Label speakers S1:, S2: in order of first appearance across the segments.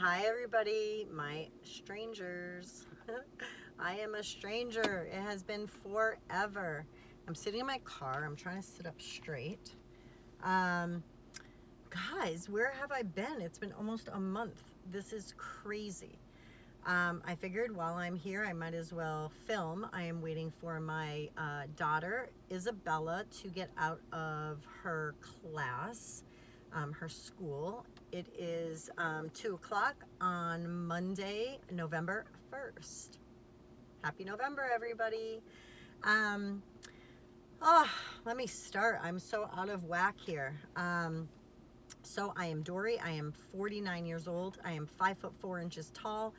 S1: Hi everybody, my strangers. I am a stranger. It has been forever. I'm sitting in my car. I'm trying to sit up straight. Um, Guys, where have I been? It's been almost a month. This is crazy. I figured while I'm here, I might as well film. I am waiting for my daughter, Isabella, to get out of her class, her school. It is 2 o'clock on Monday, November 1st. Happy November, everybody. Um, oh, Let me start. I'm so out of whack here. So I am Dory. I am 49 years old. I am 5'4" tall.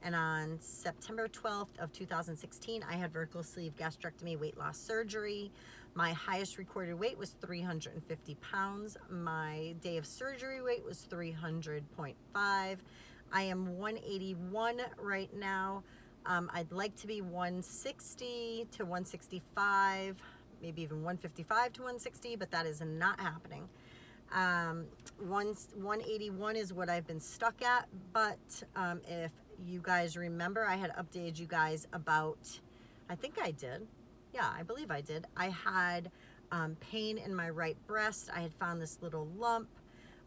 S1: And on September 12th of 2016, I had vertical sleeve gastrectomy weight loss surgery. My highest recorded weight was 350 pounds. My day of surgery weight was 300.5. I am 181 right now. I'd like to be 160 to 165, maybe even 155 to 160, but that is not happening. 181 is what I've been stuck at, but if you guys remember, I had updated you guys about, I think I did, yeah, I believe I did. I had pain in my right breast. I had found this little lump.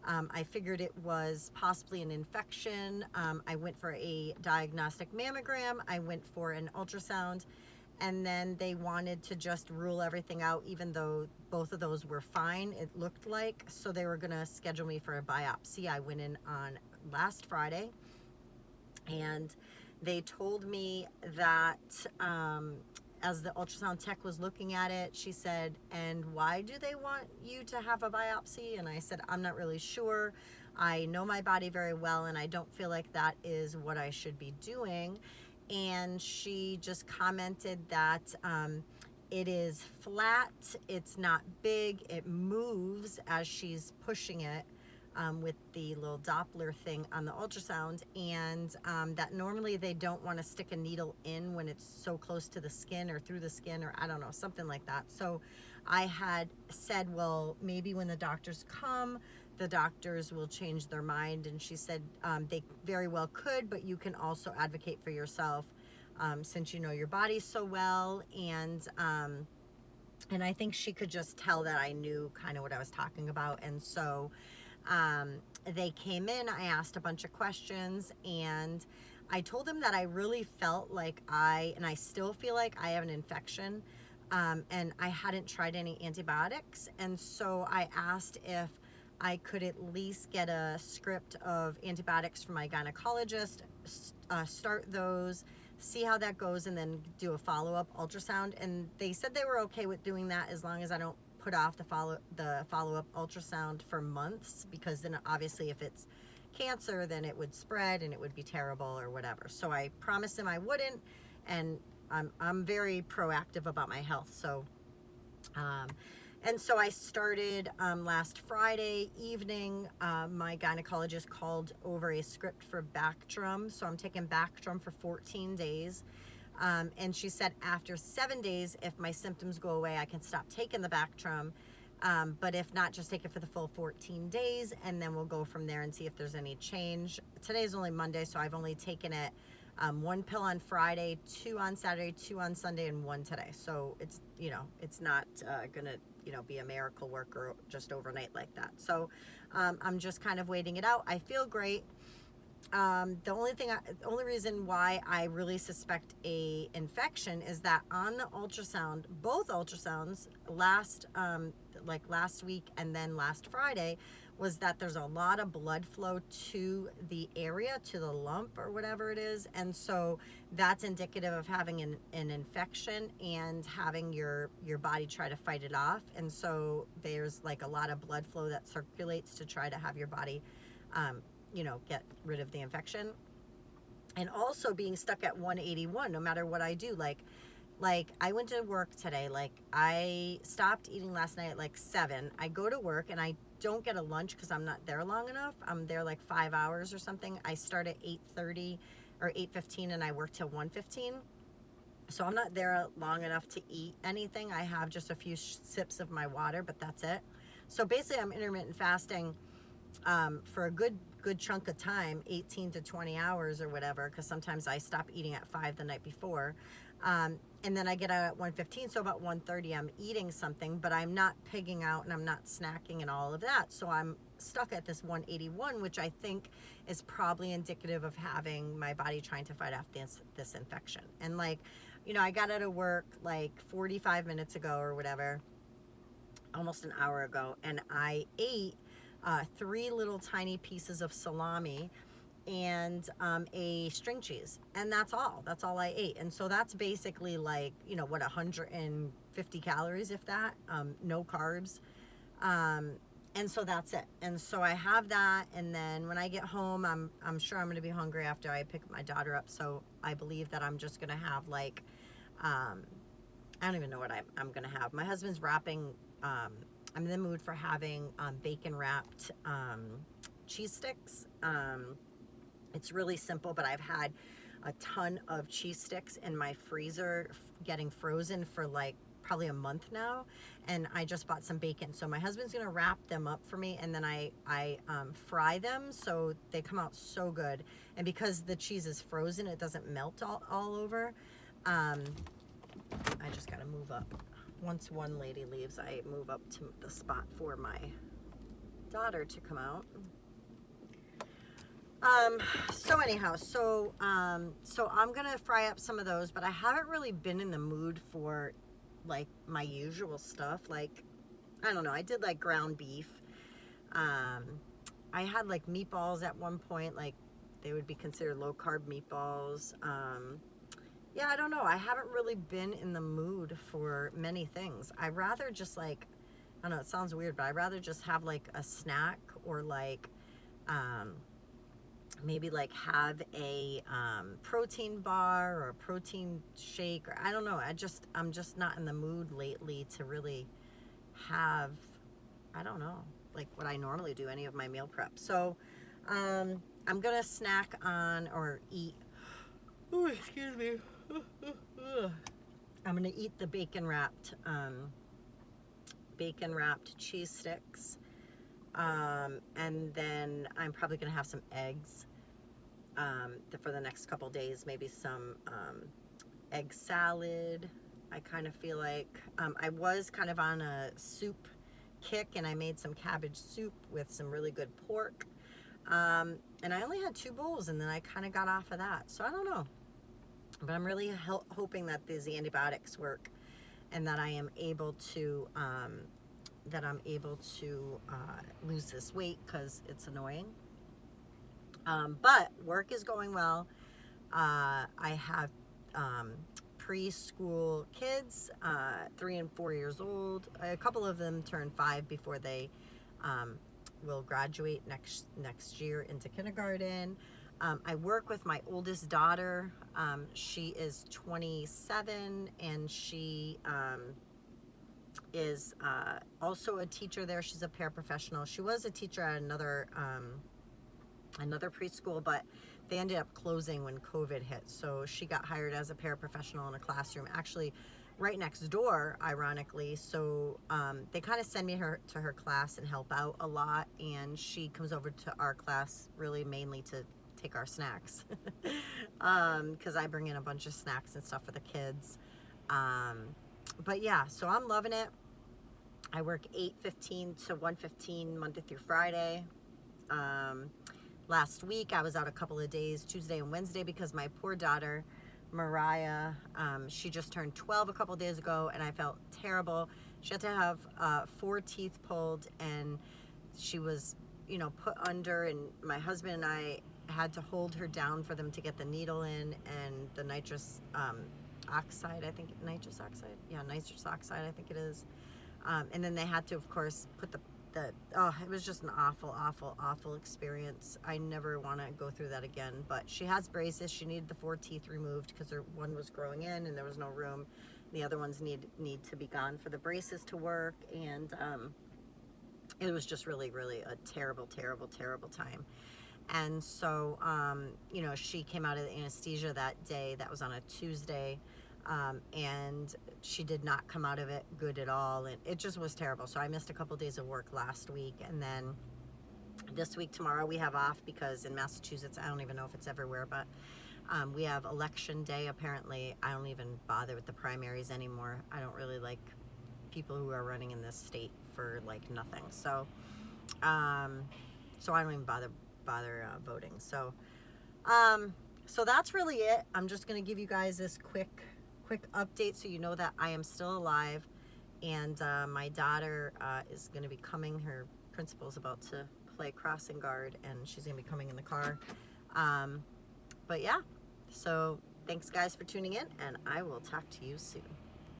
S1: I figured it was possibly an infection. I went for a diagnostic mammogram. I went for an ultrasound. And then they wanted to just rule everything out, even though both of those were fine, it looked like. So they were going to schedule me for a biopsy. I went in on last Friday, and they told me that as the ultrasound tech was looking at it, she said, "And why do they want you to have a biopsy?" And I said, "I'm not really sure. I know my body very well, and I don't feel like that is what I should be doing." And she just commented that it is flat, it's not big, it moves as she's pushing it with the little Doppler thing on the ultrasound, and that normally they don't want to stick a needle in when it's so close to the skin or through the skin, or I don't know, something like that. So I had said, well, maybe when the doctors come, the doctors will change their mind. And she said they very well could, but you can also advocate for yourself since you know your body so well. And I think she could just tell that I knew kind of what I was talking about. And so they came in, I asked a bunch of questions, and I told them that I really felt like and I still feel like I have an infection. And I hadn't tried any antibiotics. And so I asked if I could at least get a script of antibiotics from my gynecologist, start those, see how that goes, and then do a follow-up ultrasound. And they said they were okay with doing that as long as I don't put off the follow-up ultrasound for months, because then obviously if it's cancer, then it would spread and it would be terrible or whatever. So I promised them I wouldn't, and I'm very proactive about my health. So and so I started last Friday evening. My gynecologist called over a script for Bactrim. So I'm taking Bactrim for 14 days. And she said after 7 days, if my symptoms go away, I can stop taking the Bactrim. But if not, just take it for the full 14 days, and then we'll go from there and see if there's any change. Today's only Monday, so I've only taken it 1 pill on Friday, 2 on Saturday, 2 on Sunday, and 1 today. So it's, it's not gonna, be a miracle worker just overnight like that. So I'm just kind of waiting it out. I feel great. The only reason why I really suspect a infection is that on the ultrasound, both ultrasounds last week and then last Friday, was that there's a lot of blood flow to the area, to the lump or whatever it is. And so that's indicative of having an infection and having your body try to fight it off. And so there's like a lot of blood flow that circulates to try to have your body get rid of the infection. And also being stuck at 181, no matter what I do, like I went to work today, like I stopped eating last night at like 7. I go to work and I don't get a lunch because I'm not there long enough. I'm there like 5 hours or something. I start at 8:30 or 8:15 and I work till 1:15. So I'm not there long enough to eat anything. I have just a few sips of my water, but that's it. So basically I'm intermittent fasting for a good good chunk of time, 18 to 20 hours or whatever, because sometimes I stop eating at 5 the night before. And then I get out at 1:15, so about 1:30 I'm eating something, but I'm not pigging out and I'm not snacking and all of that. So I'm stuck at this 181, which I think is probably indicative of having my body trying to fight off this infection. And like, you know, I got out of work like 45 minutes ago or whatever, almost an hour ago, and I ate 3 little tiny pieces of salami and a string cheese, and that's all I ate. And so that's basically like, you know, what, 150 calories, if that, no carbs. And so that's it. And so I have that, and then when I get home, I'm sure I'm going to be hungry after I pick my daughter up. So I believe that I'm just going to have like, I don't even know what I'm going to have. My husband's wrapping, I'm in the mood for having bacon wrapped cheese sticks. It's really simple, but I've had a ton of cheese sticks in my freezer getting frozen for like probably a month now, and I just bought some bacon. So my husband's gonna wrap them up for me, and then I fry them so they come out so good. And because the cheese is frozen, it doesn't melt all over. I just gotta move up. Once one lady leaves, I move up to the spot for my daughter to come out. So anyhow, so I'm gonna fry up some of those, but I haven't really been in the mood for like my usual stuff. Like, I don't know, I did like ground beef. I had like meatballs at one point, like they would be considered low carb meatballs. Yeah, I don't know, I haven't really been in the mood for many things. I rather just like, I don't know, it sounds weird, but I'd rather just have like a snack, or like maybe like have a protein bar or a protein shake, or I don't know. I'm just not in the mood lately to really have, I don't know, like what I normally do, any of my meal prep. So I'm gonna snack on or eat, oh excuse me, I'm gonna eat the bacon wrapped cheese sticks. And then I'm probably going to have some eggs for the next couple days, maybe some egg salad. I kind of feel like I was kind of on a soup kick, and I made some cabbage soup with some really good pork. And I only had 2 bowls, and then I kind of got off of that. So I don't know. But I'm really hoping that these antibiotics work, and that I am able to lose this weight, because it's annoying. But work is going well. I have preschool kids, 3 and 4 years old. A couple of them turn 5 before they will graduate next year into kindergarten. I work with my oldest daughter. She is 27, and she is also a teacher there. She's a paraprofessional. She was a teacher at another preschool, but they ended up closing when COVID hit. So she got hired as a paraprofessional in a classroom, actually right next door, ironically. So they kind of send me to her class and help out a lot, and she comes over to our class really mainly to take our snacks, because I bring in a bunch of snacks and stuff for the kids. But yeah, so I'm loving it. I work 8:15 to 1:15 Monday through Friday. Last week I was out a couple of days, Tuesday and Wednesday, because my poor daughter Mariah, she just turned 12 a couple of days ago, and I felt terrible. She had to have 4 teeth pulled, and she was, you know, put under, and my husband and I had to hold her down for them to get the needle in, and the nitrous oxide, I think, nitrous oxide, yeah, nitrous oxide, I think it is. And then they had to, of course, put it was just an awful experience. I never want to go through that again. But she has braces. She needed the 4 teeth removed because her one was growing in and there was no room. The other ones need to be gone for the braces to work. And it was just really a terrible time. And so, you know, she came out of the anesthesia that day. That was on a Tuesday. And she did not come out of it good at all, and it just was terrible. So I missed a couple days of work last week, and then This week, tomorrow, we have off because in Massachusetts, I don't even know if it's everywhere, but we have election day. Apparently, I don't even bother with the primaries anymore. I don't really like people who are running in this state for like nothing. So, so I don't even bother voting. So, so that's really it. I'm just gonna give you guys this quick update so you know that I am still alive, and my daughter is gonna be coming. Her principal's about to play crossing guard, and she's gonna be coming in the car. But yeah, so thanks guys for tuning in, and I will talk to you soon.